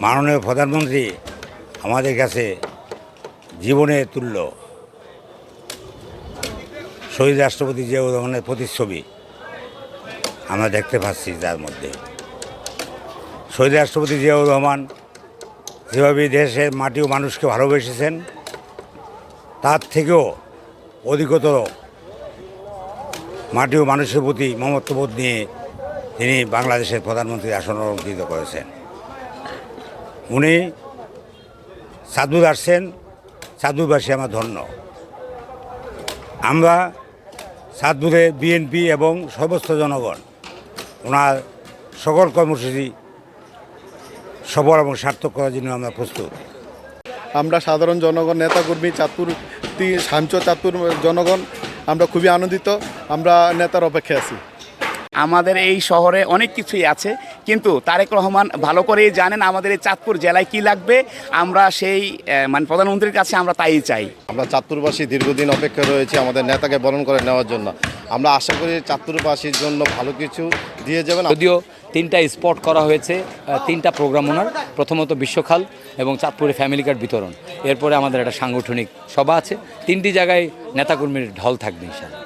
মাননীয় প্রধানমন্ত্রী আমাদের কাছে জীবনের তুল্য। শহীদ রাষ্ট্রপতি জিয়াউর রহমানের প্রতিচ্ছবি আমরা দেখতে পাচ্ছি। যার মধ্যে শহীদ রাষ্ট্রপতি জিয়াউর রহমান যেভাবে দেশের মাটি ও মানুষকে ভালোবেসেছেন, তার থেকেও অধিকতর মাটি ও মানুষের প্রতি মমত্ববোধ নিয়ে তিনি বাংলাদেশের প্রধানমন্ত্রীর আসন অলঙ্কৃত করেছেন। উনি চাঁদপুর আসছেন, চাঁদপুরবাসী আমরা ধন্য। আমরা চাঁদপুরে বিএনপি এবং সর্বস্ত জনগণ ওনার সকল কর্মসূচি সফল এবং সার্থক করার জন্য আমরা প্রস্তুত। আমরা সাধারণ জনগণ, নেতাকর্মী, চাঁদপুর জনগণ আমরা খুবই আনন্দিত। আমরা নেতার অপেক্ষায় আছি। আমাদের এই শহরে অনেক কিছুই আছে, কিন্তু তারেক রহমান ভালো করেই জানেন আমাদের এই চাঁদপুর জেলায় কি লাগবে। আমরা সেই প্রধানমন্ত্রীর কাছে আমরা তাই চাই। আমরা চাঁদপুরবাসী দীর্ঘদিন অপেক্ষা রয়েছে আমাদের নেতাকে বরণ করে নেওয়ার জন্য। আমরা আশা করি চাঁদপুরবাসীর জন্য ভালো কিছু দিয়ে যাবেন। যদিও 3টা স্পট করা হয়েছে, 3টা প্রোগ্রাম ওনার, প্রথমত বিশ্বখাল এবং চাঁদপুরে ফ্যামিলি কার্ড বিতরণ। এরপরে আমাদের একটা সাংগঠনিক সভা আছে। 3টি জায়গায় নেতাকর্মীর ঢল থাকবে ইনশাআল্লাহ।